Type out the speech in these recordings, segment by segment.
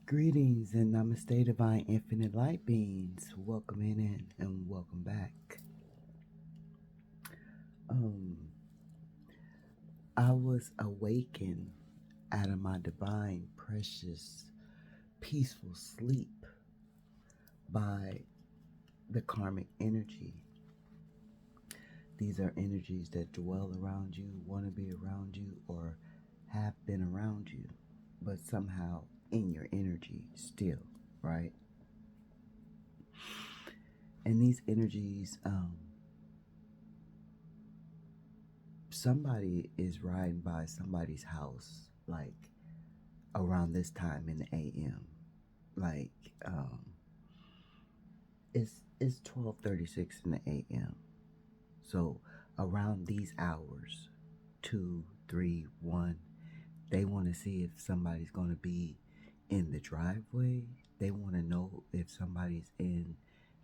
Greetings and namaste, divine infinite light beings. Welcome in and welcome back. Um, I was awakened out of my divine, precious, peaceful sleep by the karmic energy. These are energies that dwell around you, want to be around you, or have been around you, but somehow in your energy still, right? And these energies, somebody is riding by somebody's house like around this time in the AM. Like it's 12:36 in the AM. So around these hours, 2, 3, 1, they want to see if somebody's going to be in the driveway. They want to know if somebody's in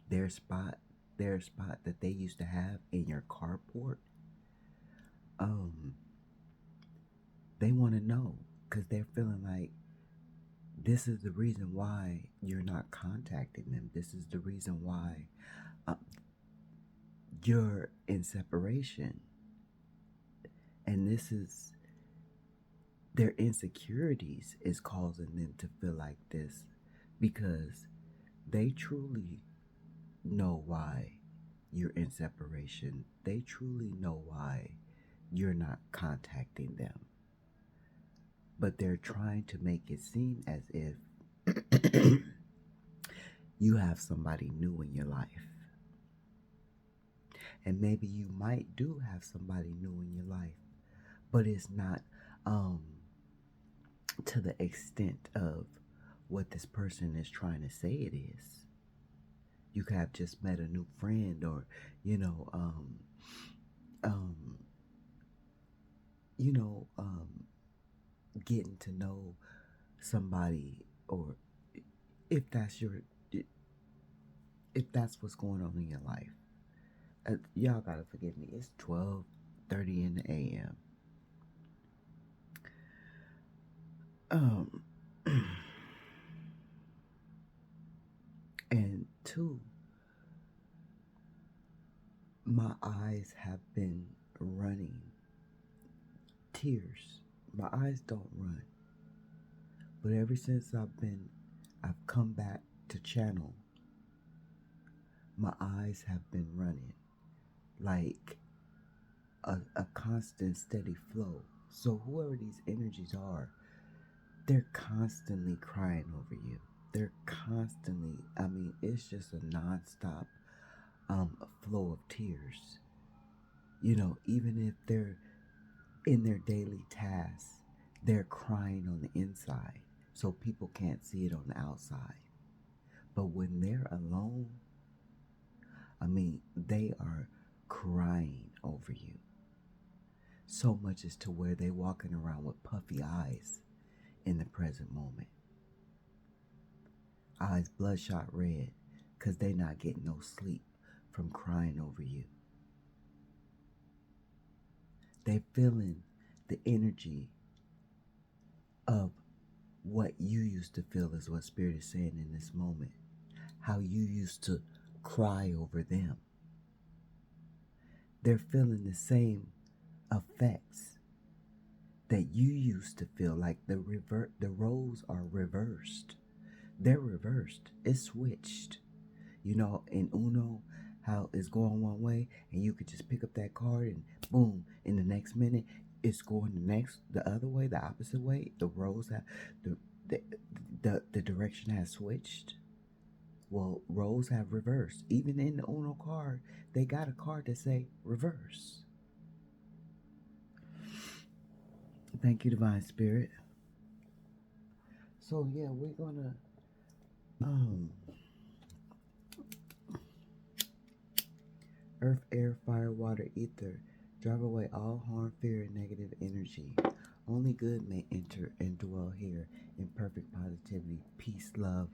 their spot, that they used to have in your carport. They want to know because they're feeling like this is the reason why you're not contacting them. This is the reason why uh, you're in separation. And this is their insecurities is causing them to feel like this because they truly know why you're in separation. They truly know why you're not contacting them. But they're trying to make it seem as if you have somebody new in your life. And maybe you might do have somebody new in your life, but it's not to the extent of what this person is trying to say it is. You could have just met a new friend, or you know, um, you know, getting to know somebody, or if that's your, if that's what's going on in your life. Y'all gotta forgive me. It's 12:30 in the AM. And two, my eyes have been running tears. My eyes don't run, but ever since I've come back to channel, my eyes have been running like a constant, steady flow. So whoever these energies are, they're constantly crying over you. They're constantly, it's just a nonstop flow of tears. Even if they're in their daily tasks, they're crying on the inside, so people can't see it on the outside. But when they're alone, they are crying over you. So much as to where they walking around with puffy eyes in the present moment. Eyes bloodshot red because they not getting no sleep from crying over you. They're feeling the energy of what you used to feel, is what Spirit is saying in this moment. How you used to cry over them. They're feeling the same effects that you used to feel, like the roles are reversed. They're reversed. It's switched. In Uno, how it's going one way, and you could just pick up that card and boom, in the next minute, it's going the other way, the opposite way. The roles have the direction has switched. Well, roles have reversed. Even in the Uno card, they got a card that say reverse. Thank you, Divine Spirit. So yeah, we're gonna earth, air, fire, water, ether, drive away all harm, fear, and negative energy. Only good may enter and dwell here in perfect positivity, peace, love,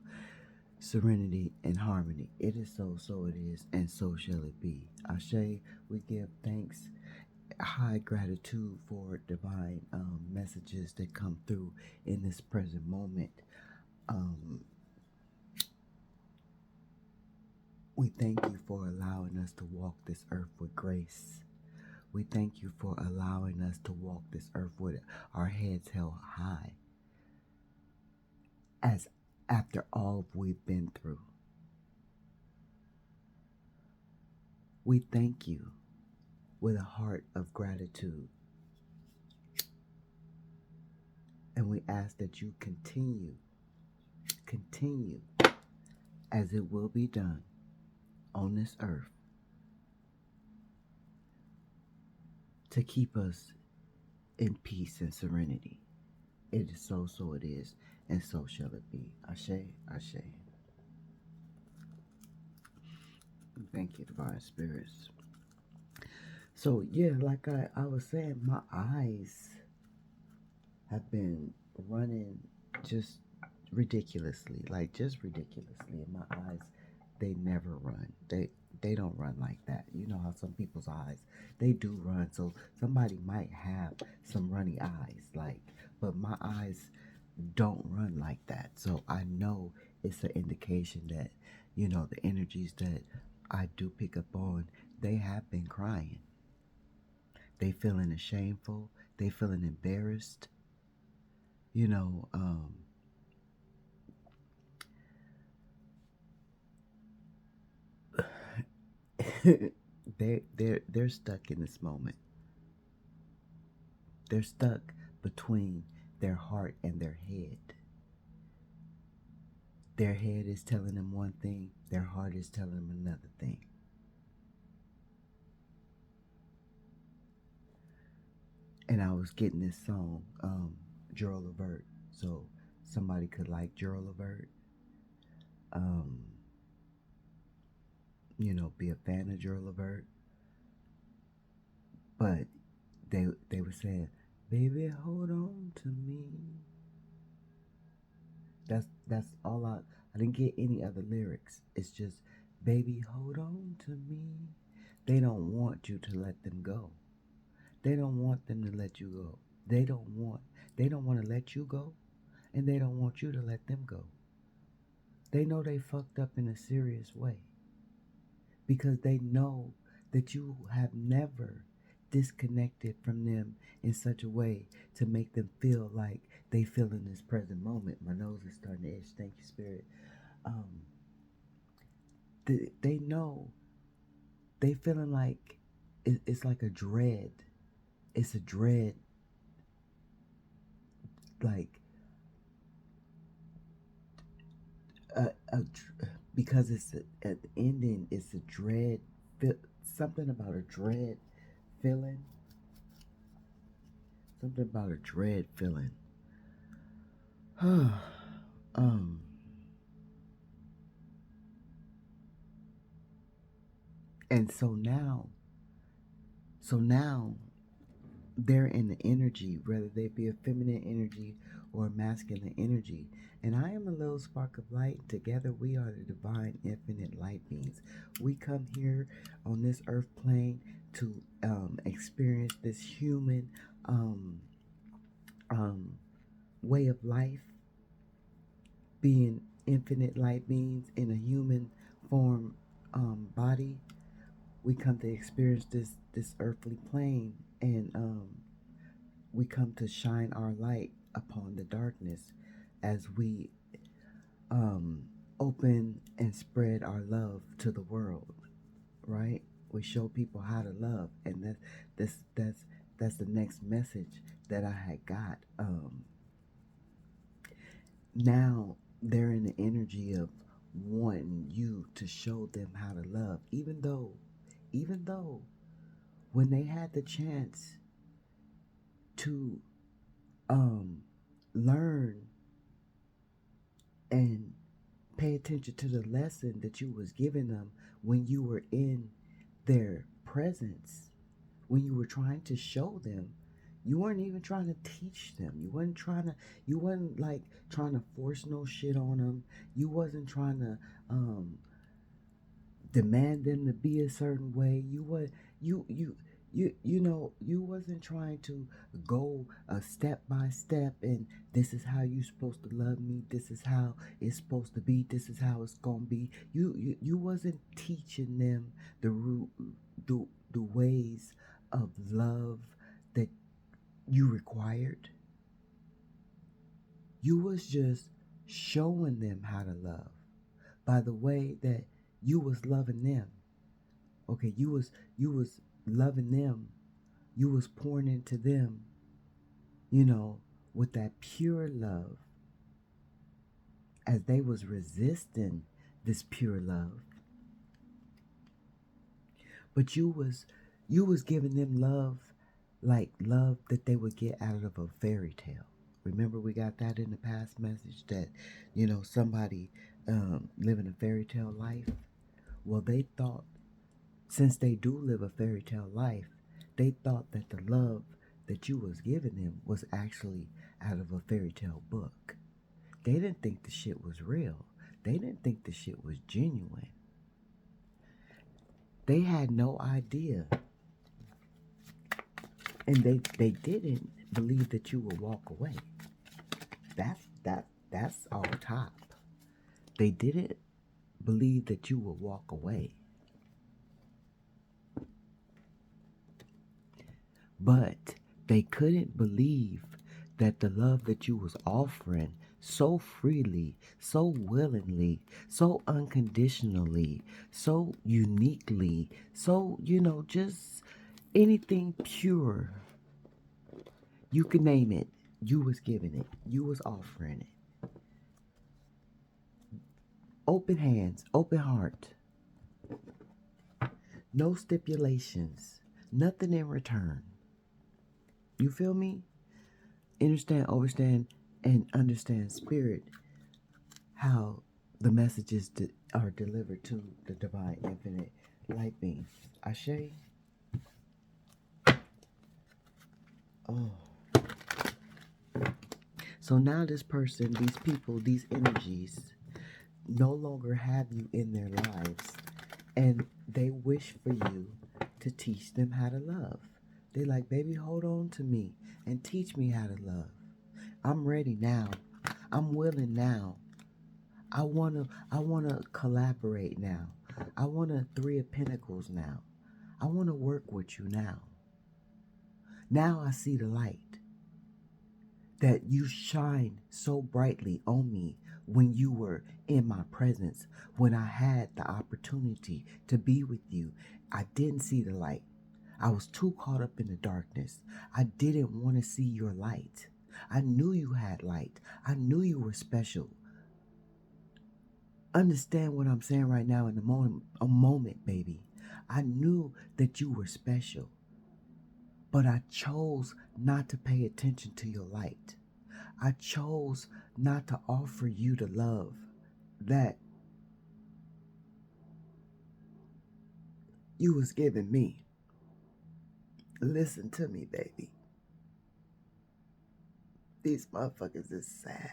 serenity, and harmony. It is so, so it is, and so shall it be. Ashe, we give thanks, high gratitude for divine messages that come through in this present moment. Um, we thank you for allowing us to walk this earth with grace. We thank you for allowing us to walk this earth with our heads held high, as after all we've been through. We thank you with a heart of gratitude, and we ask that you continue as it will be done on this earth to keep us in peace and serenity. It is so, so it is, and so shall it be. Ashe, Ashe. Thank you, Divine Spirits. So, yeah, like I was saying, my eyes have been running just ridiculously, like just ridiculously. And my eyes, they never run. They don't run like that. You know how some people's eyes, they do run. So somebody might have some runny eyes, like, but my eyes don't run like that. So I know it's an indication that, the energies that I do pick up on, they have been crying. They feeling shameful. They feeling embarrassed. You know, they're stuck in this moment. They're stuck between their heart and their head. Their head is telling them one thing, their heart is telling them another thing. And I was getting this song, Gerald Levert. So somebody could like Gerald Levert, um, be a fan of Gerald Levert. But they were saying, "Baby, hold on to me." That's all I didn't get any other lyrics. It's just, "Baby, hold on to me." They don't want you to let them go. They don't want them to let you go. They don't want to let you go, and they don't want you to let them go. They know they fucked up in a serious way because they know that you have never disconnected from them in such a way to make them feel like they feel in this present moment. My nose is starting to itch. Thank you, Spirit. Um, they know they feeling like it's like a dread. It's a dread, like because it's at the ending. It's a dread. Something about a dread feeling. Something about a dread feeling. um, and so now they're in the energy, whether they be a feminine energy or a masculine energy. And I am a little spark of light. Together we are the divine infinite light beings. We come here on this earth plane to experience this human um, um, way of life, being infinite light beings in a human form body. We come to experience this earthly plane, and we come to shine our light upon the darkness as we um, open and spread our love to the world. Right? We show people how to love, and that's the next message that I had got. Now they're in the energy of wanting you to show them how to love, even though when they had the chance to um, learn and pay attention to the lesson that you was giving them when you were in their presence, when you were trying to show them, you weren't even trying to teach them. You wasn't like trying to force no shit on them. You wasn't trying to demand them to be a certain way. You You wasn't trying to go a step by step, and this is how you supposed to love me, this is how it's supposed to be, this is how it's gonna be. You wasn't teaching them the root, the ways of love that you required. You was just showing them how to love by the way that you was loving them. Okay, you was loving them. You was pouring into them, you know, with that pure love, as they was resisting this pure love. But you was giving them love, like love that they would get out of a fairy tale. Remember, we got that in the past message that, somebody living a fairy tale life. Well, they thought, since they do live a fairy tale life, they thought that the love that you was giving them was actually out of a fairy tale book. They didn't think the shit was real. They didn't think the shit was genuine. They had no idea. And they didn't believe that you would walk away. That's all top. They didn't believe that you would walk away. But they couldn't believe that the love that you was offering so freely, so willingly, so unconditionally, so uniquely, so, just anything pure. You can name it. You was giving it. You was offering it. Open hands, open heart. No stipulations. Nothing in return. You feel me? Understand, overstand, and understand spirit, how the messages are delivered to the divine infinite light being. Ashe? Oh. So now this person, these people, these energies no longer have you in their lives, and they wish for you to teach them how to love. They like, baby, hold on to me and teach me how to love. I'm ready now. I'm willing now. I wanna collaborate now. I wanna Three of Pentacles now. I wanna work with you now. Now I see the light that you shine so brightly on me when you were in my presence, when I had the opportunity to be with you. I didn't see the light. I was too caught up in the darkness. I didn't want to see your light. I knew you had light. I knew you were special. Understand what I'm saying right now in a moment, baby. I knew that you were special, but I chose not to pay attention to your light. I chose not to offer you the love that you was giving me. Listen to me, baby. These motherfuckers is sad.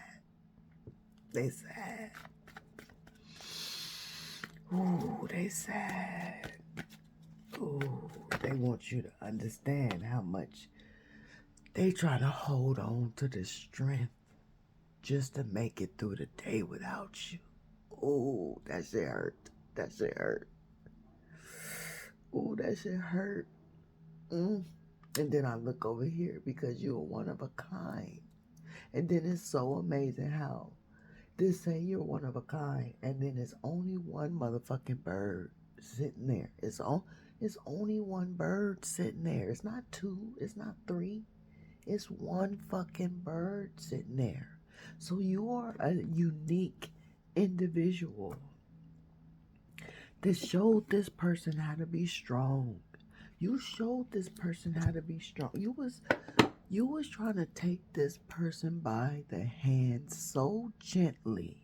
They sad. Ooh, they sad. Ooh, they want you to understand how much they try to hold on to the strength just to make it through the day without you. Ooh, that shit hurt. That shit hurt. Ooh, that shit hurt. And then I look over here because you're one of a kind. And then it's so amazing how this say you're one of a kind, and then it's only one motherfucking bird sitting there. It's only one bird sitting there. It's not two. It's not three. It's one fucking bird sitting there. So you are a unique individual that showed this person how to be strong. You showed this person how to be strong. You was trying to take this person by the hand so gently,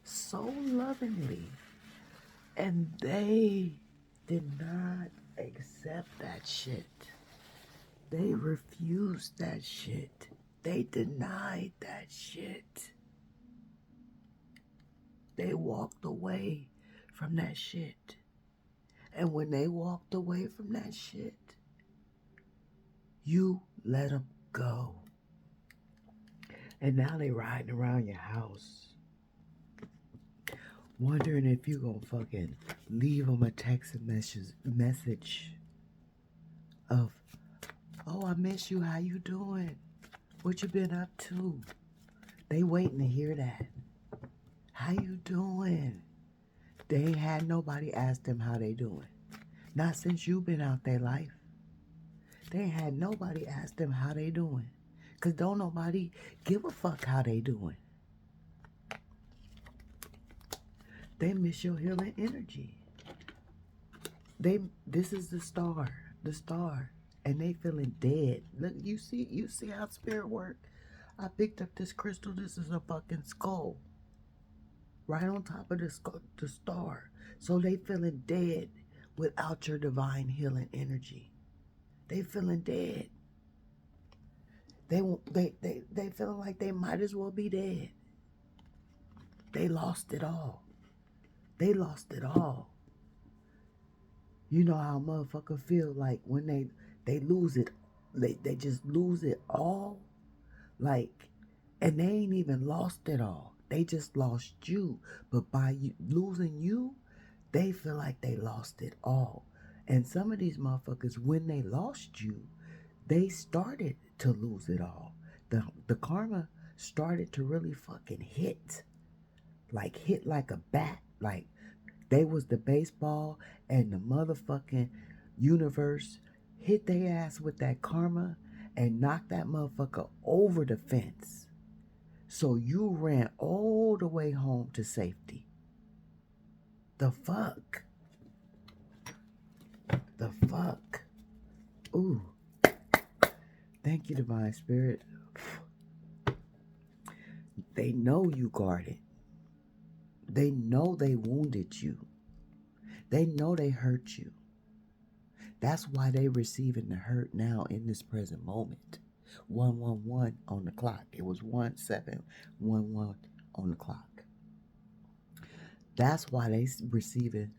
so lovingly, and they did not accept that shit. They refused that shit. They denied that shit. They walked away from that shit. And when they walked away from that shit, you let them go. And now they riding around your house, wondering if you gonna fucking leave them a text message of, oh, I miss you, how you doing? What you been up to? They waiting to hear that. How you doing? They ain't had nobody ask them how they doing. Not since you been out their life. They ain't had nobody ask them how they doing. Because don't nobody give a fuck how they doing. They miss your healing energy. This is the star. And they feeling dead. Look, you see how spirit work? I picked up this crystal. This is a fucking skull. Right on top of the star. So they feeling dead without your divine healing energy. They feeling dead. They feeling like they might as well be dead. They lost it all. They lost it all. You know how a motherfucker feel like when they lose it. They just lose it all. Like, and they ain't even lost it all. They just lost you. But by losing you, they feel like they lost it all. And some of these motherfuckers, when they lost you, they started to lose it all. The karma started to really fucking hit like a bat. Like they was the baseball and the motherfucking universe hit their ass with that karma and knocked that motherfucker over the fence. So you ran all the way home to safety. The fuck? The fuck? Ooh. Thank you, Divine Spirit. They know you guarded. They know they wounded you. They know they hurt you. That's why they receiving the hurt now in this present moment. 111 on the clock. It was 1711 on the clock. That's why they receiving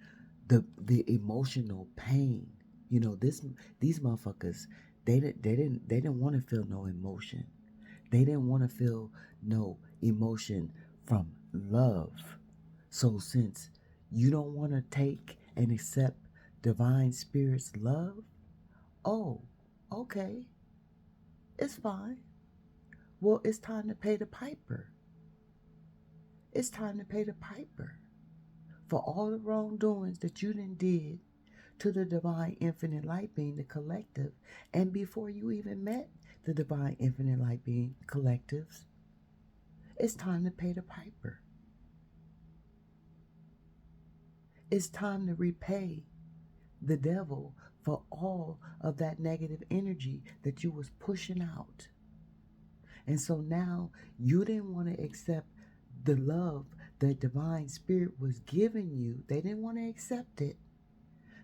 the emotional pain. You know, these motherfuckers, they didn't want to feel no emotion. They didn't want to feel no emotion from love. So since you don't want to take and accept Divine Spirit's love, oh, okay, it's fine. Well, it's time to pay the piper. It's time to pay the piper for all the wrongdoings that you did to the Divine Infinite Light Being, the collective, and before you even met the Divine Infinite Light Being collectives. It's time to pay the piper. It's time to repay the devil for all of that negative energy that you was pushing out. And so now you didn't want to accept the love that Divine Spirit was giving you. They didn't want to accept it.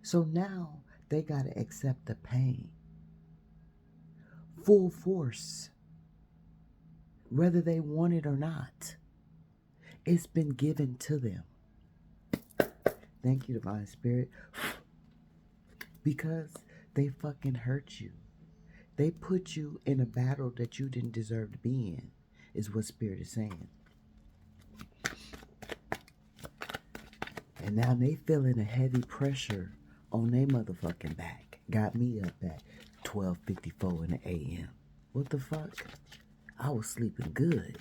So now they got to accept the pain. Full force. Whether they want it or not. It's been given to them. Thank you, Divine Spirit. Because they fucking hurt you. They put you in a battle that you didn't deserve to be in, is what Spirit is saying. And now they feeling a heavy pressure on their motherfucking back. Got me up at 12:54 in the a.m. What the fuck? I was sleeping good.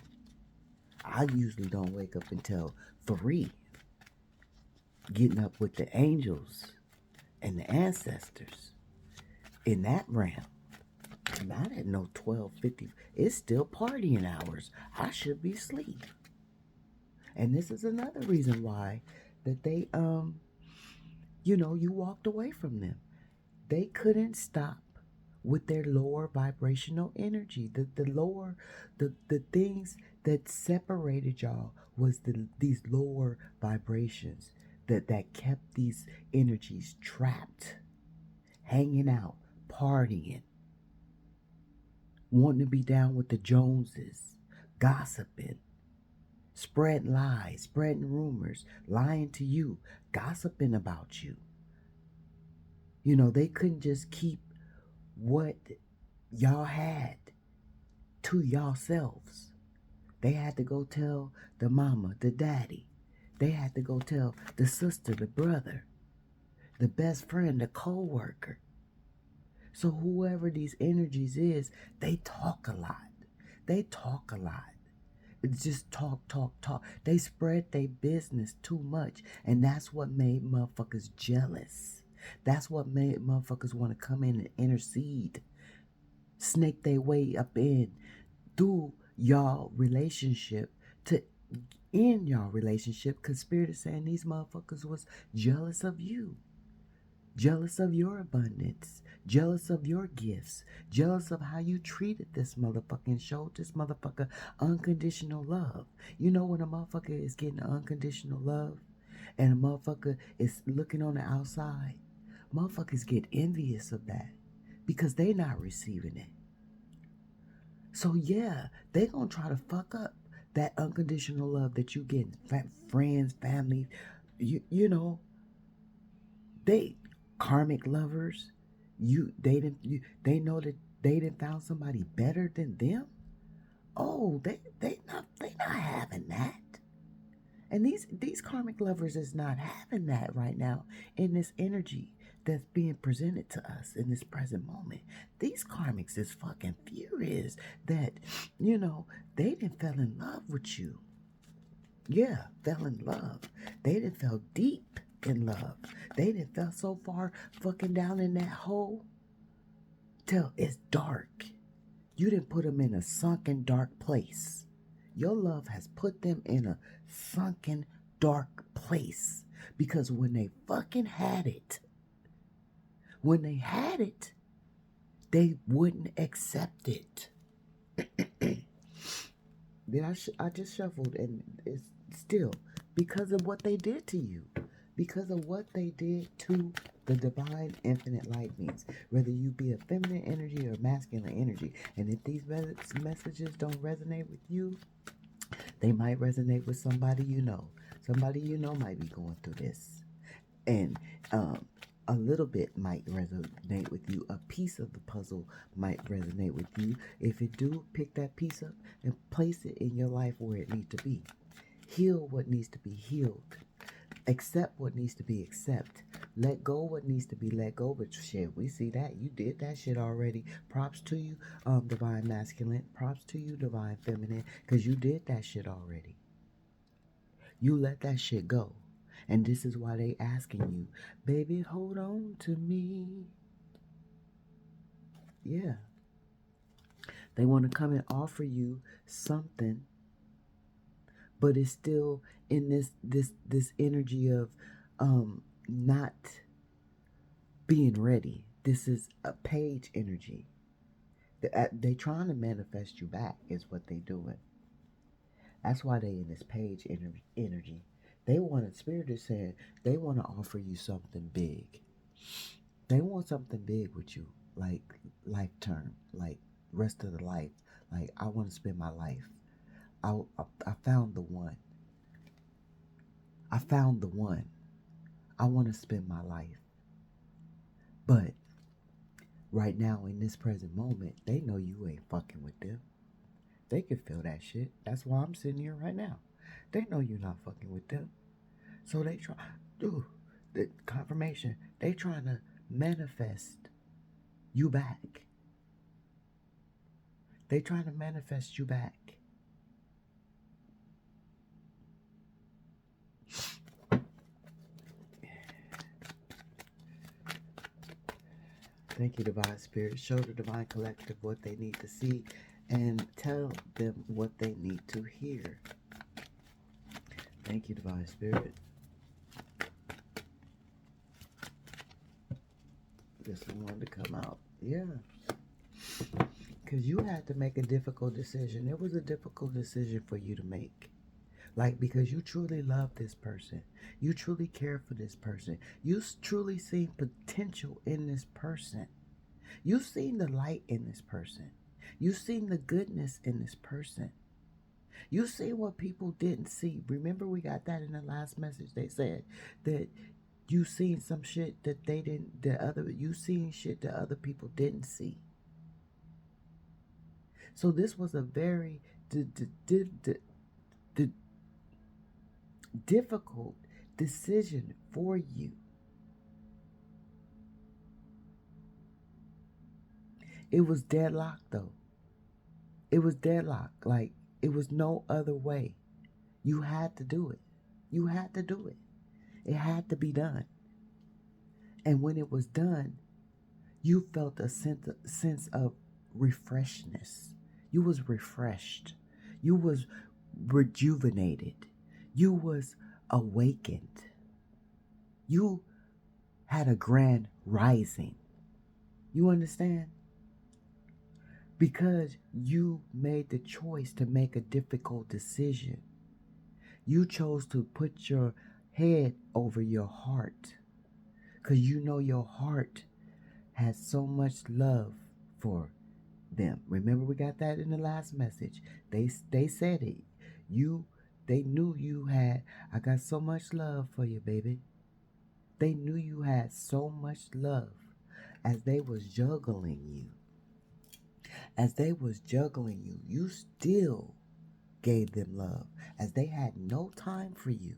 I usually don't wake up until 3. Getting up with the angels and the ancestors in that realm. Not at no 12:50. It's still partying hours. I should be asleep. And this is another reason why that they you walked away from them. They couldn't stop with their lower vibrational energy. The things that separated y'all was these lower vibrations that kept these energies trapped, hanging out, partying, wanting to be down with the Joneses, gossiping, spreading lies, spreading rumors, lying to you, gossiping about you. You know, they couldn't just keep what y'all had to yourselves. They had to go tell the mama, the daddy. They had to go tell the sister, the brother, the best friend, the co-worker. So whoever these energies is, they talk a lot. They talk a lot. It's just talk, talk, talk. They spread their business too much. And that's what made motherfuckers jealous. That's what made motherfuckers want to come in and intercede. Snake their way up in through y'all relationship to end y'all relationship. Because Spirit is saying these motherfuckers was jealous of you. Jealous of your abundance, jealous of your gifts, jealous of how you treated this motherfucker and showed this motherfucker unconditional love. You know when a motherfucker is getting unconditional love and a motherfucker is looking on the outside, motherfuckers get envious of that because they not receiving it. So yeah, they gonna try to fuck up that unconditional love that you get, friends, family, you know, they karmic lovers. They know that they didn't found somebody better than them. Oh, they not having that. And these karmic lovers is not having that right now in this energy that's being presented to us in this present moment. These karmics is fucking furious that, you know, they didn't fell in love with you. Yeah, fell in love. They didn't fell deep in love. They didn't fell so far fucking down in that hole till it's dark. You didn't put them in a sunken dark place. Your love has put them in a sunken dark place. Because when they fucking had it, they wouldn't accept it. Then I just shuffled, and it's still because of what they did to you, because of what they did to the divine infinite light beings, whether you be a feminine energy or masculine energy. And if these messages don't resonate with you, they might resonate with somebody you know. Somebody you know might be going through this, and a little bit might resonate with you. A piece of the puzzle might resonate with you. If it do, pick that piece up and place it in your life where it needs to be. Heal what needs to be healed. Accept what needs to be accepted. Let go what needs to be let go. But shit, we see that. You did that shit already. Props to you, divine masculine. Props to you, divine feminine. Because you did that shit already. You let that shit go. And this is why they asking you, baby, hold on to me. Yeah. They want to come and offer you something, but it's still in this energy of not being ready. This is a page energy. They trying to manifest you back is what they doing. That's why they in this page energy. They want Spirit is saying they want to offer you something big. They want something big with you, like life term, like rest of the life. Like I want to spend my life. I found the one. I found the one. I want to spend my life. But right now in this present moment, they know you ain't fucking with them. They can feel that shit. That's why I'm sitting here right now. They know you're not fucking with them. So they try, the confirmation. They trying to manifest you back. They trying to manifest you back. Thank you, Divine Spirit. Show the Divine Collective what they need to see and tell them what they need to hear. Thank you, Divine Spirit. This one wanted to come out. Yeah. Because you had to make a difficult decision. It was a difficult decision for you to make. Like, because you truly love this person. You truly care for this person. You truly see potential in this person. You've seen the light in this person. You've seen the goodness in this person. You see what people didn't see. Remember, we got that in the last message. They said that You seen some shit that they didn't, you seen shit that other people didn't see. So this was a very difficult decision for you. It was deadlocked though. It was deadlocked. Like, it was no other way. You had to do it. You had to do it. It had to be done. And when it was done, you felt a sense of refreshness. You was refreshed. You was rejuvenated. You was awakened. You had a grand rising. You understand? Because you made the choice to make a difficult decision. You chose to put your head over your heart. Because you know your heart has so much love for them. Remember, we got that in the last message. They said it. They knew you had, I got so much love for you, baby. They knew you had so much love as they was juggling you. As they was juggling you, you still gave them love. As they had no time for you.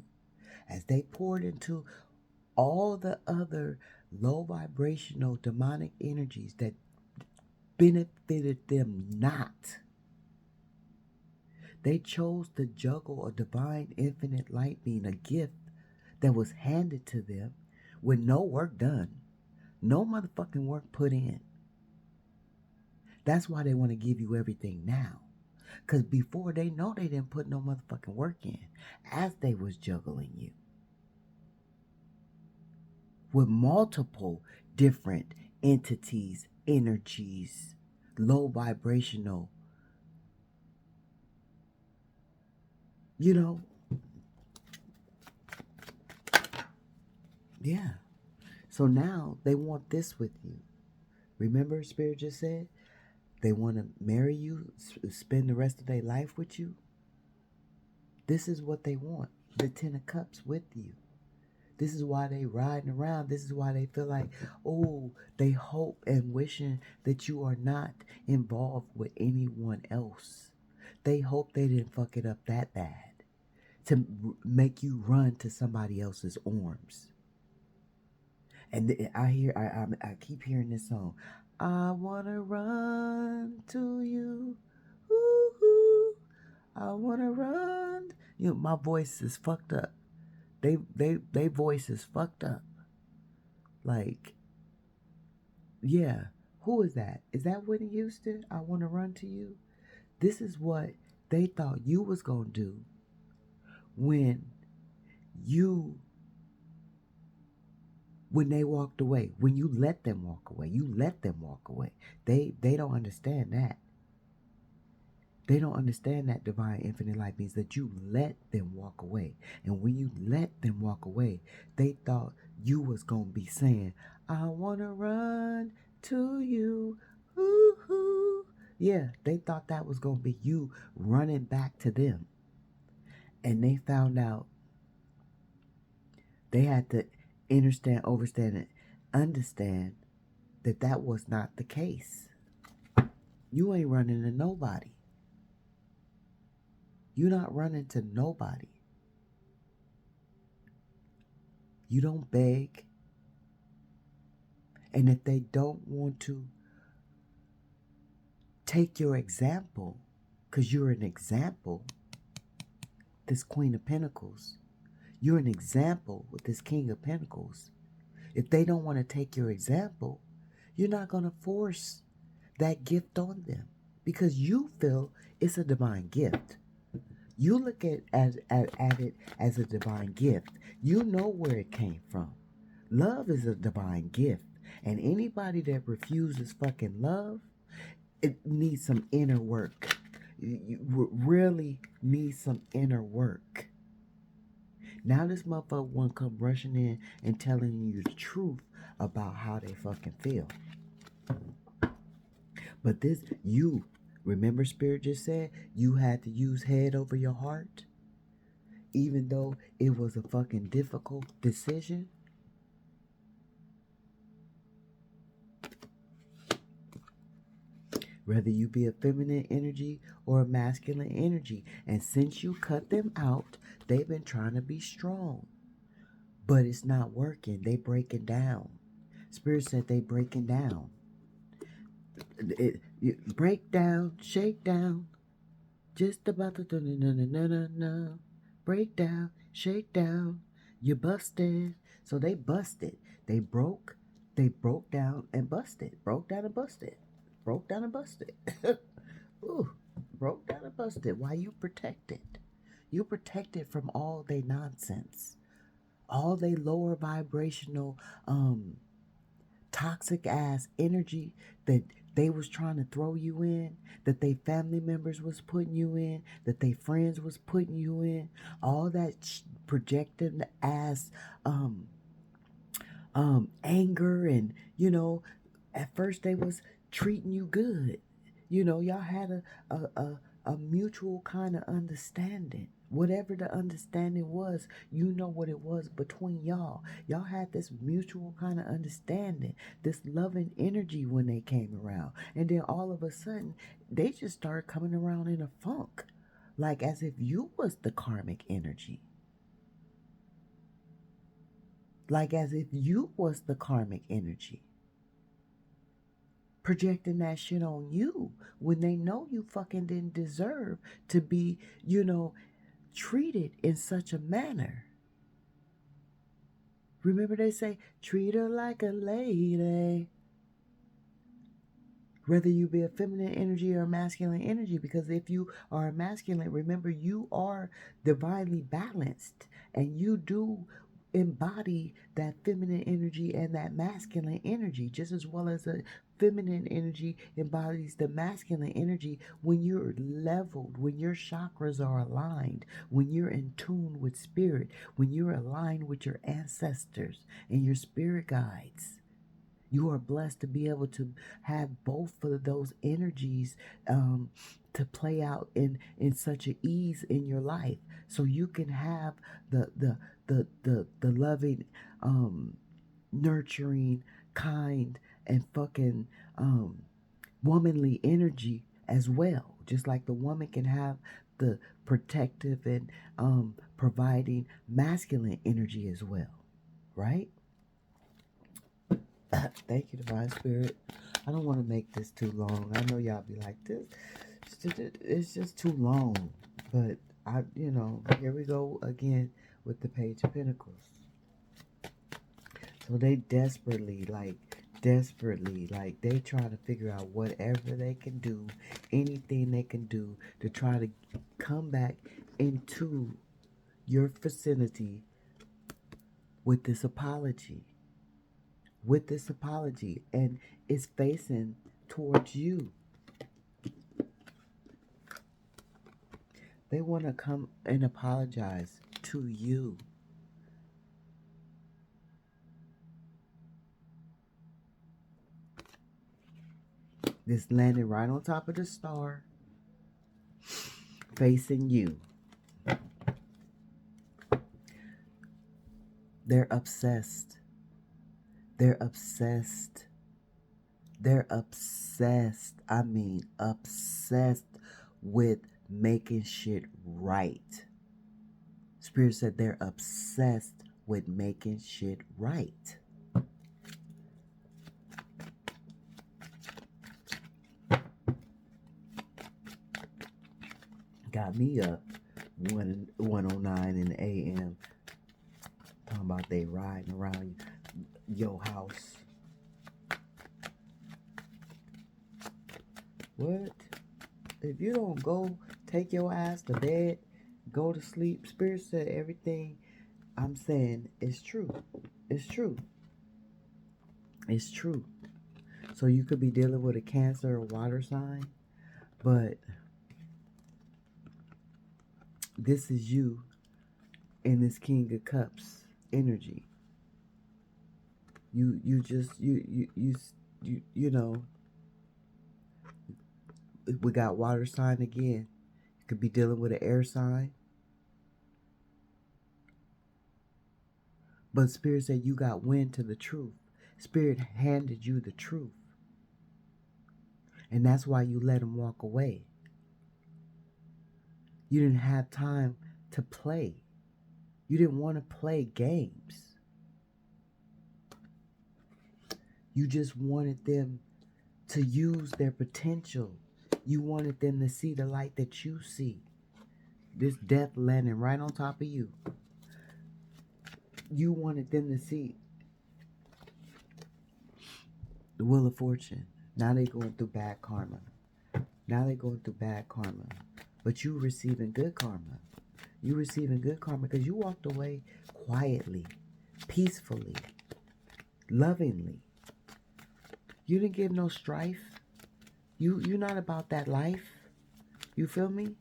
As they poured into all the other low vibrational demonic energies that benefited them not. They chose to juggle a divine infinite light being, a gift that was handed to them with no work done. No motherfucking work put in. That's why they want to give you everything now. Because before, they know they didn't put no motherfucking work in as they was juggling you. With multiple different entities, energies, low vibrational, yeah. So now they want this with you. Remember, Spirit just said they want to marry you, spend the rest of their life with you. This is what they want. The 10 of Cups with you. This is why they riding around. This is why they feel like, oh, they hope and wishing that you are not involved with anyone else. They hope they didn't fuck it up that bad to make you run to somebody else's arms. And I keep hearing this song. I wanna run to you. Ooh, I wanna run. My voice is fucked up. They voice is fucked up. Like, yeah. Who is that? Is that Whitney Houston? I wanna run to you. This is what they thought you was gonna do when they walked away, when you let them walk away. You let them walk away. They don't understand that. They don't understand that divine infinite light means that you let them walk away. And when you let them walk away, they thought you was going to be saying, I want to run to you. Ooh. Yeah, they thought that was going to be you running back to them. And they found out they had to understand that that was not the case. You ain't running to nobody. You're not running to nobody. You don't beg. And if they don't want to take your example, because you're an example, this Queen of Pentacles, you're an example with this King of Pentacles. If they don't want to take your example, you're not going to force that gift on them because you feel it's a divine gift. You look at it as a divine gift. You know where it came from. Love is a divine gift. And anybody that refuses fucking love, it needs some inner work. You really need some inner work. Now this motherfucker want to come rushing in and telling you the truth about how they fucking feel. But remember Spirit just said you had to use head over your heart? Even though it was a fucking difficult decision? whether you be a feminine energy or a masculine energy. And since you cut them out, they've been trying to be strong, but it's not working. They breaking down. Spirit said they breaking down. Break down, shake down, just about to na break down, shake down. You busted. So they busted. They broke. They broke down and busted. Broke down and busted. Broke down and busted. Ooh, broke down and busted. Why you protected? You protected from all they nonsense, all they lower vibrational, toxic ass energy that they was trying to throw you in, that they family members was putting you in, that they friends was putting you in, all that projected ass, anger, and at first they was treating you good. Y'all had a mutual kind of understanding. Whatever the understanding was, what it was between y'all. Y'all had this mutual kind of understanding, this loving energy when they came around. And then all of a sudden, they just started coming around in a funk, like as if you was the karmic energy. Like as if you was the karmic energy. Projecting that shit on you when they know you fucking didn't deserve to be, treated in such a manner. Remember they say, treat her like a lady. Whether you be a feminine energy or a masculine energy, because if you are a masculine, remember you are divinely balanced, and you do embody that feminine energy and that masculine energy, just as well as a feminine energy embodies the masculine energy. When you're leveled, when your chakras are aligned, when you're in tune with spirit, when you're aligned with your ancestors and your spirit guides, you are blessed to be able to have both of those energies, to play out in such an ease in your life, so you can have the loving, nurturing, kind, and fucking, womanly energy as well. Just like the woman can have the protective and, providing masculine energy as well, right? Thank you, Divine Spirit. I don't want to make this too long. I know y'all be like, this, it's just too long. But here we go again with the Page of Pentacles. So they desperately, they try to figure out whatever they can do, anything they can do to try to come back into your vicinity with this apology. And it's facing towards you. They want to come and apologize to you. This landing right on top of the star, facing you. They're obsessed. They're obsessed. They're obsessed. I mean, obsessed with making shit right. Spirit said they're obsessed with making shit right. Got me up 1:09 in the a.m. talking about they riding around your house. What? If you don't go take your ass to bed, go to sleep, Spirit said everything I'm saying is true. It's true. It's true. So you could be dealing with a Cancer or water sign, but this is you in this King of Cups energy. You know, we got water sign again. You could be dealing with an air sign. But Spirit said you got wind to the truth. Spirit handed you the truth. And that's why you let them walk away. You didn't have time to play. You didn't want to play games. You just wanted them to use their potential. You wanted them to see the light that you see. This death landing right on top of you. You wanted them to see the Wheel of Fortune. Now they're going through bad karma. But you receiving good karma. You receiving good karma because you walked away quietly, peacefully, lovingly. You didn't give no strife. You're not about that life. You feel me?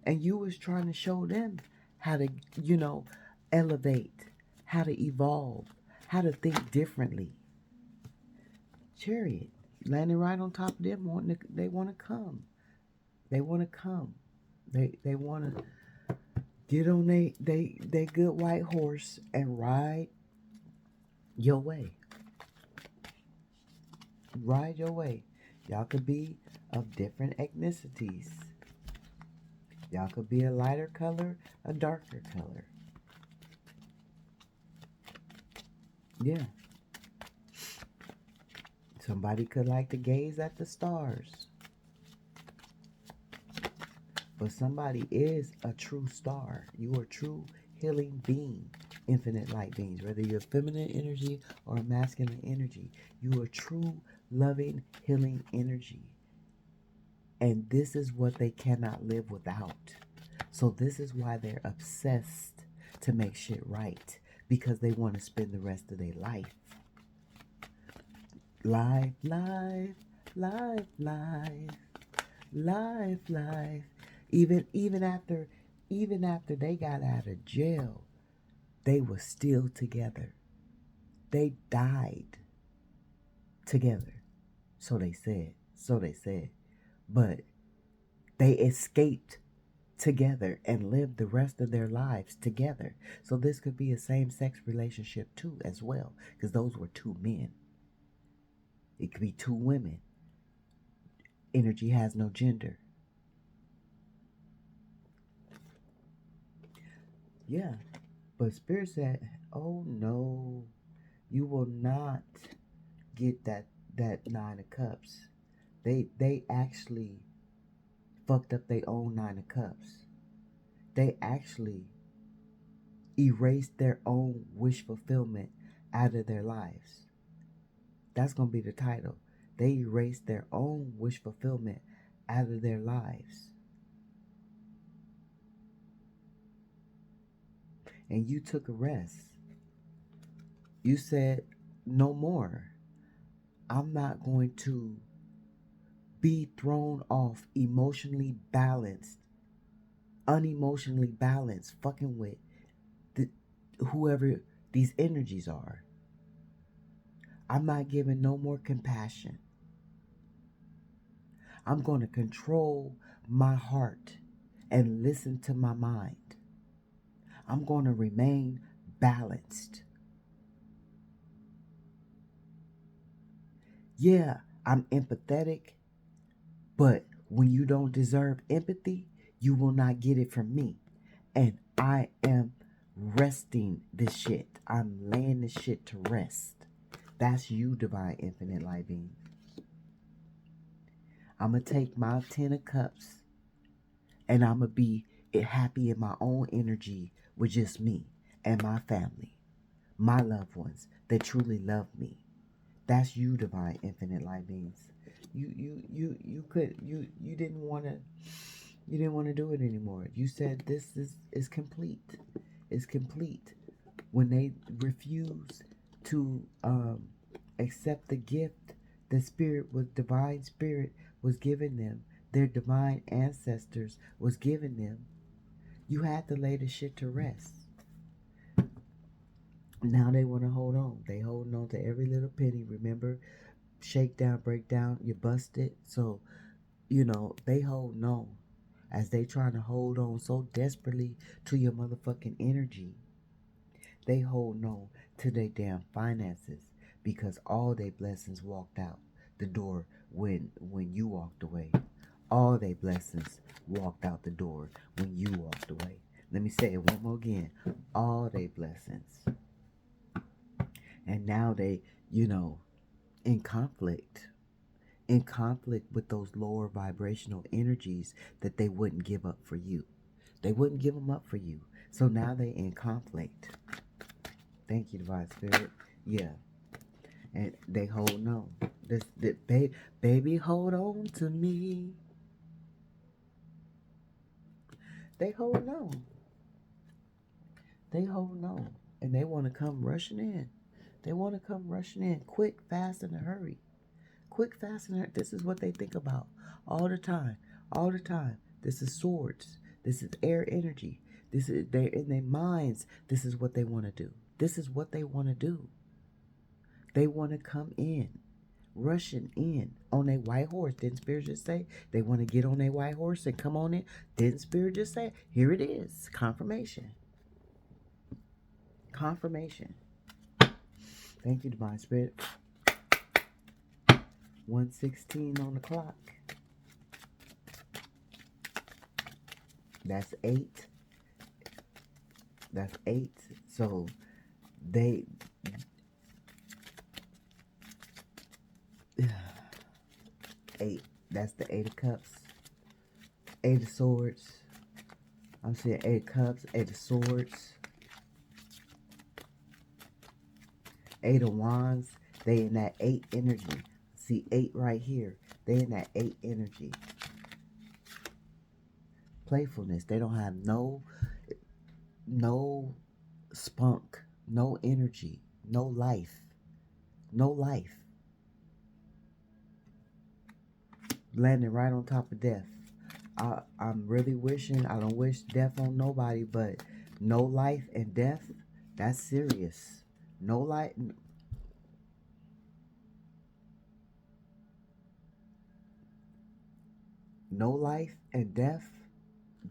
And you was trying to show them how to, elevate, how to evolve, how to think differently. Chariot, landing right on top of them, they want to come. They want to come. They want to get on they good white horse and ride your way. Ride your way. Y'all could be of different ethnicities. Y'all could be a lighter color, a darker color. Yeah. Somebody could like to gaze at the stars. But somebody is a true star. You are a true healing being. Infinite light beings. Whether you're feminine energy or masculine energy. You are true, loving, healing energy. And this is what they cannot live without. So this is why they're obsessed to make shit right. Because they want to spend the rest of their life. Life, life, life, life, life, life. Even after they got out of jail, they were still together. They died together. So they said. But they escaped together and lived the rest of their lives together. So this could be a same-sex relationship too as well. Because those were two men. It could be two women. Energy has no gender. Yeah. But Spirit said, oh no, you will not get that Nine of Cups. They actually fucked up their own Nine of Cups. They actually erased their own wish fulfillment out of their lives. That's going to be the title. They erased their own wish fulfillment out of their lives. And you took a rest. You said, no more. I'm not going to be thrown off emotionally balanced, unemotionally balanced, fucking with whoever these energies are. I'm not giving no more compassion. I'm going to control my heart and listen to my mind. I'm going to remain balanced. Yeah, I'm empathetic, but when you don't deserve empathy, you will not get it from me. And I am resting this shit. I'm laying this shit to rest. That's you, divine infinite light being. I'm going to take my 10 of cups and I'm going to be happy in my own energy with just me and my family, my loved ones that truly love me. That's you, divine infinite light beings. You didn't want to do it anymore. You said this is complete. It's complete. When they refused to accept the gift the divine spirit was giving them, their divine ancestors was giving them, you had to lay the shit to rest. Now they want to hold on. They holding on to every little penny. Remember, shakedown, breakdown, you busted. So, they holding on as they trying to hold on so desperately to your motherfucking energy. They holding on to their damn finances because all their blessings walked out the door when you walked away. All their blessings walked out the door when you walked away. Let me say it one more again. All their blessings. And now they, in conflict. In conflict with those lower vibrational energies that they wouldn't give up for you. They wouldn't give them up for you. So now they in conflict. Thank you, Divine Spirit. Yeah. And they hold on. Baby, hold on to me. They hold on. They hold on. And they want to come rushing in. They want to come rushing in quick, fast, in a hurry. Quick, fast, and hurry. This is what they think about all the time. All the time. This is swords. This is air energy. This is they're in their minds. This is what they want to do. This is what they want to do. They want to come in, rushing in on a white horse. Didn't Spirit just say they want to get on a white horse and come on in? Didn't Spirit just say, here it is, confirmation. Confirmation. Thank you, Divine Spirit. 1:16 on the clock. That's 8. That's 8. So they 8. That's the 8 of cups. 8 of swords. I'm seeing 8 of cups, 8 of swords. 8 of wands. They in that 8 energy. See 8 right here. They in that 8 energy. Playfulness. They don't have no spunk, no energy, no life. No life. Landing right on top of death. I'm really wishing, I don't wish death on nobody, but no life and death, that's serious. No life. No life and death,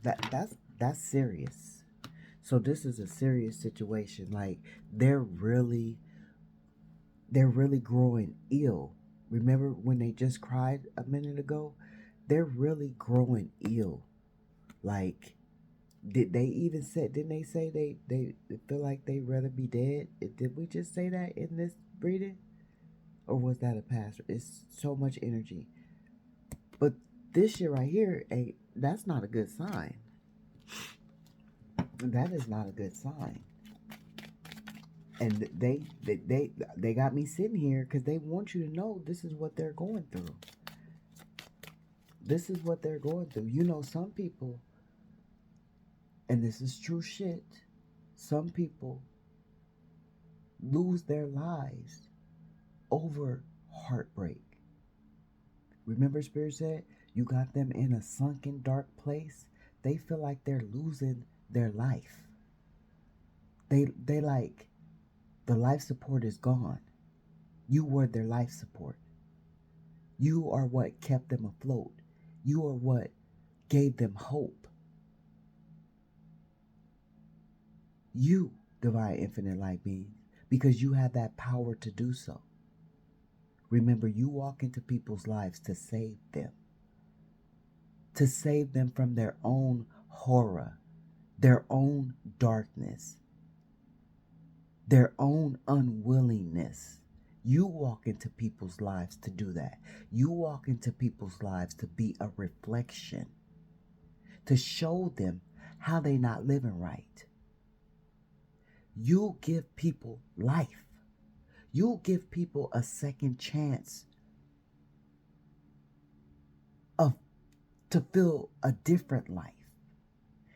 that's serious. So this is a serious situation. Like they're really growing ill. Remember when they just cried a minute ago? They're really growing ill. Like, didn't they say they feel like they'd rather be dead? Did we just say that in this reading? Or was that a past? It's so much energy. But this shit right here, that's not a good sign. That is not a good sign. And they got me sitting here because they want you to know this is what they're going through. This is what they're going through. Some people, and this is true shit, some people lose their lives over heartbreak. Remember Spirit said, you got them in a sunken, dark place. They feel like they're losing their life. They like, the life support is gone. You were their life support. You are what kept them afloat. You are what gave them hope. You, divine infinite light being, because you have that power to do so. Remember, you walk into people's lives to save them. To save them from their own horror, their own darkness, their own unwillingness. You walk into people's lives to do that. You walk into people's lives to be a reflection, to show them how they not living right. You give people life. You give people a second chance to feel a different life.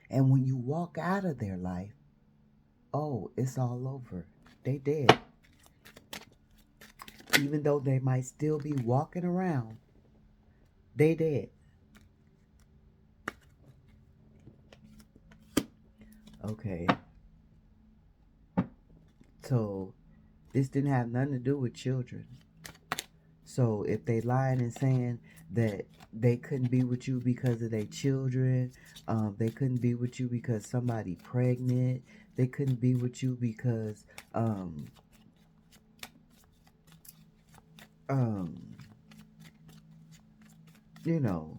And when you walk out of their life, oh, it's all over. They dead. Even though they might still be walking around, they dead. Okay. So this didn't have nothing to do with children. So if they lying and saying that they couldn't be with you because of their children, they couldn't be with you because somebody pregnant, they couldn't be with you because you know,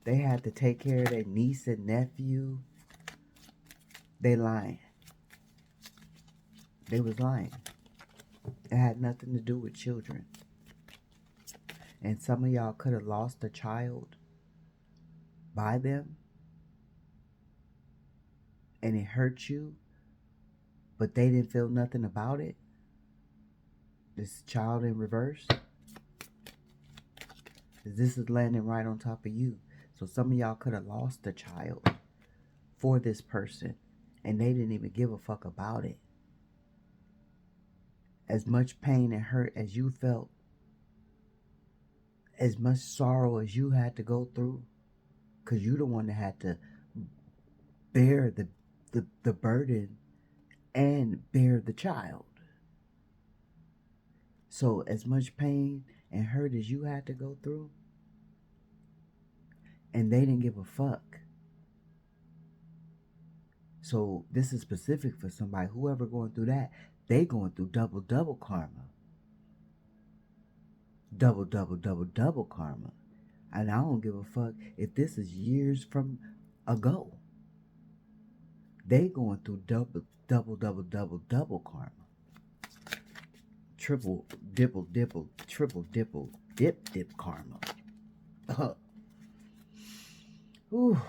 they had to take care of their niece and nephew. They lying. They was lying. It had nothing to do with children. And some of y'all could have lost a child by them, and it hurt you, but they didn't feel nothing about it. This child in reverse. This is landing right on top of you. So some of y'all could have lost a child for this person, and they didn't even give a fuck about it. As much pain and hurt as you felt, as much sorrow as you had to go through, because you the one that had to bear the burden and bear the child. So as much pain and hurt as you had to go through, and they didn't give a fuck. So this is specific for somebody, whoever going through that, they going through double karma. Double karma. And I don't give a fuck if this is years from ago. They going through double karma. Triple, dipple, triple, dipple, dip karma. Ooh,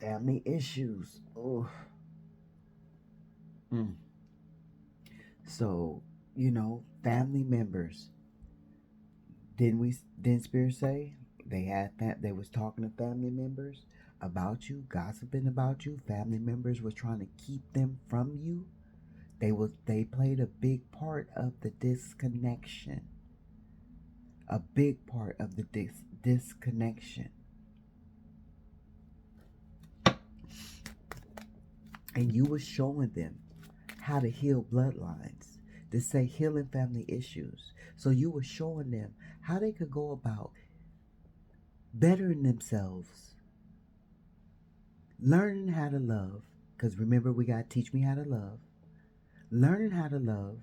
family issues. Ooh. So, family members. Didn't Spirit say they was talking to family members about you, gossiping about you? Family members was trying to keep them from you. They played a big part of the disconnection. A big part of the disconnection. And you was showing them how to heal bloodlines, to say healing family issues. So you were showing them how they could go about bettering themselves, learning how to love, because remember, we got to teach me how to love, learning how to love,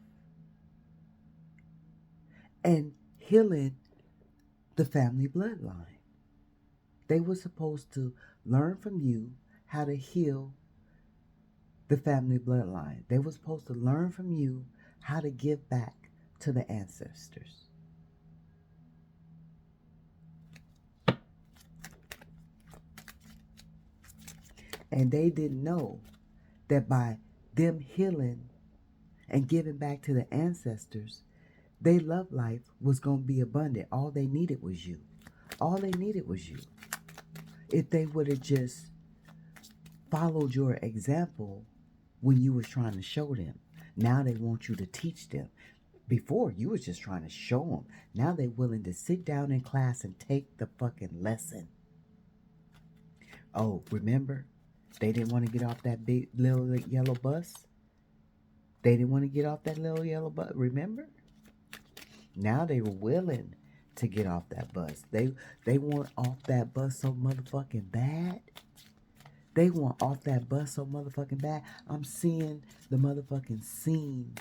and healing the family bloodline. They were supposed to learn from you how to heal the family bloodline. They were supposed to learn from you how to give back to the ancestors. And they didn't know that by them healing and giving back to the ancestors, their love life was going to be abundant. All they needed was you. All they needed was you. If they would have just followed your example when you was trying to show them. Now they want you to teach them. Before, you was just trying to show them. Now they willing to sit down in class and take the fucking lesson. Oh, remember? They didn't want to get off that big little yellow bus. They didn't want to get off that little yellow bus. Remember? Now they were willing to get off that bus. They want off that bus so motherfucking bad. They want off that bus so motherfucking bad. I'm seeing the motherfucking scene.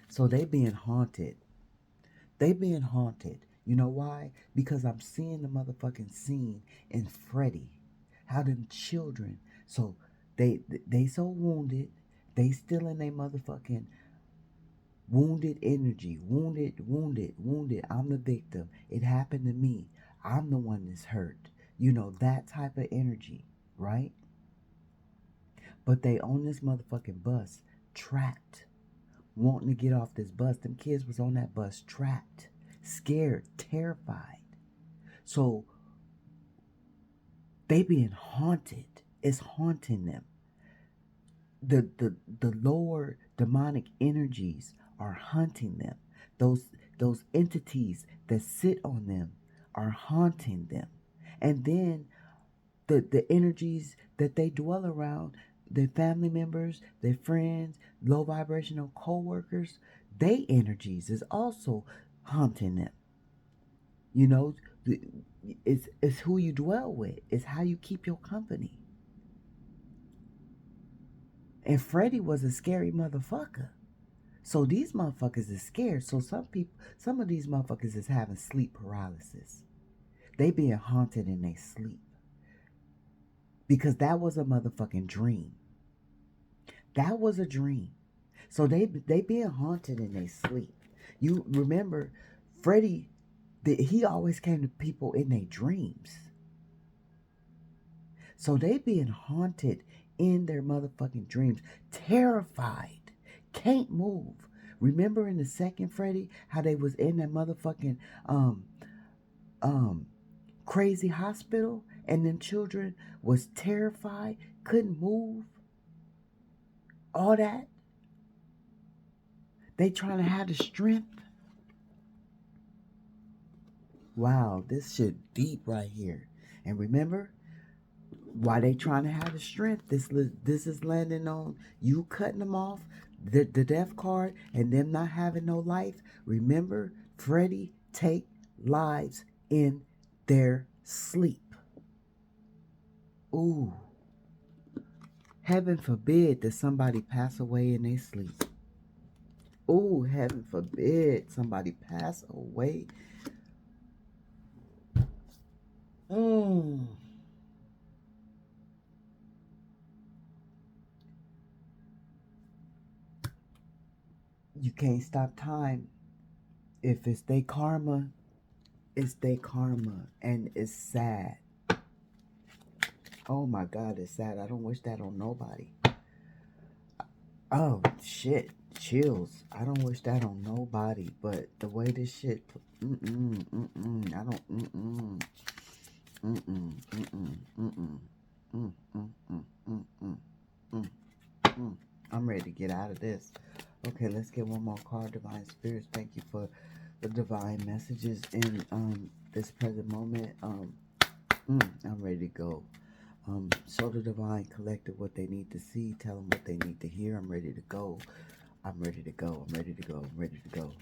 So they being haunted. They being haunted. You know why? Because I'm seeing the motherfucking scene in Freddy. How them children. So they so wounded. They still in their motherfucking wounded energy. Wounded. I'm the victim. It happened to me. I'm the one that's hurt. That type of energy. Right? But they on this motherfucking bus, trapped, wanting to get off this bus. Them kids was on that bus, trapped, scared, terrified. So they being haunted. It's haunting them. The lower demonic energies are hunting them. Those entities that sit on them are haunting them. And then the energies that they dwell around, their family members, their friends, low vibrational co-workers, their energies is also haunting them. It's who you dwell with. It's how you keep your company. And Freddy was a scary motherfucker. So these motherfuckers is scared. So some of these motherfuckers is having sleep paralysis. They being haunted in their sleep. Because that was a motherfucking dream. That was a dream. So they being haunted in their sleep. You remember, Freddie, he always came to people in their dreams. So they being haunted in their motherfucking dreams, terrified, can't move. Remember in the second Freddy how they was in that motherfucking crazy hospital and them children was terrified, couldn't move, all that. They trying to have the strength. Wow, this shit deep right here. And remember, why they trying to have the strength? This is landing on you cutting them off, the death card, and them not having no life. Remember, Freddie take lives in their sleep. Ooh. Heaven forbid that somebody pass away in their sleep. Ooh, heaven forbid somebody pass away. You can't stop time. If it's their karma, it's their karma. And it's sad. Oh my God, it's sad. I don't wish that on nobody. Oh, shit. Chills. I don't wish that on nobody. But the way this shit... I don't... I'm ready to get out of this. Okay, let's get one more card. Divine Spirits, thank you for the divine messages in this present moment. I'm ready to go. Show the divine collective what they need to see. Tell them what they need to hear. I'm ready to go. I'm ready to go. I'm ready to go. I'm ready to go.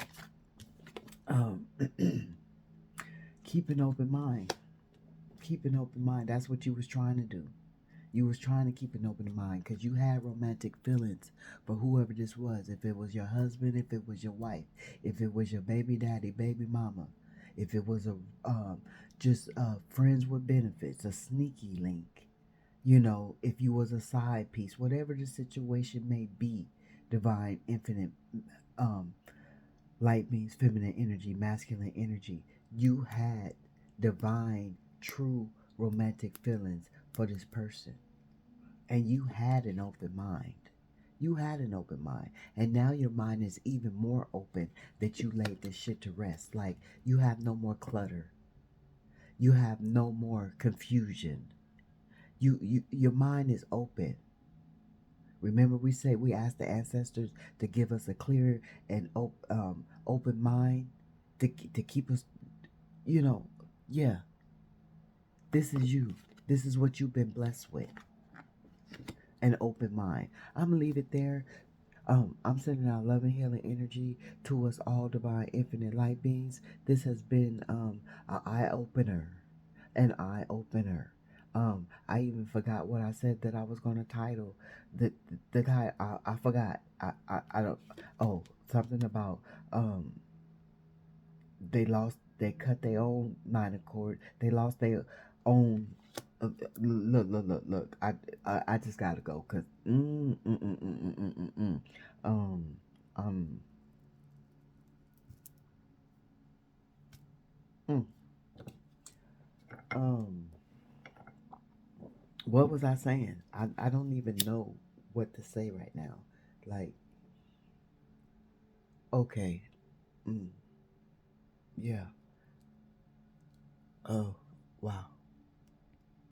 Keep an open mind. Keep an open mind. That's what you was trying to do. You was trying to keep an open mind because you had romantic feelings for whoever this was. If it was your husband, if it was your wife, if it was your baby daddy, baby mama, if it was a just friends with benefits, a sneaky link, you know, if you was a side piece, whatever the situation may be, divine, infinite, light means feminine energy, masculine energy. You had divine, true romantic feelings for this person. And you had an open mind. You had an open mind. And now your mind is even more open that you laid this shit to rest. Like, you have no more clutter. You have no more confusion. Your mind is open. Remember, we asked the ancestors to give us a clear and open mind to keep us, you know, yeah. This is you. This is what you've been blessed with. An open mind. I'm gonna leave it there. I'm sending out love and healing energy to us all, divine infinite light beings. This has been an eye opener. An eye opener. I even forgot what I said that I was gonna title the guy. I forgot. I don't. Oh, something about they cut their own minor cord. They lost their own. Look. I just gotta go because um um mm, um what was I saying? I don't even know what to say right now. Like, okay, yeah. Oh, wow.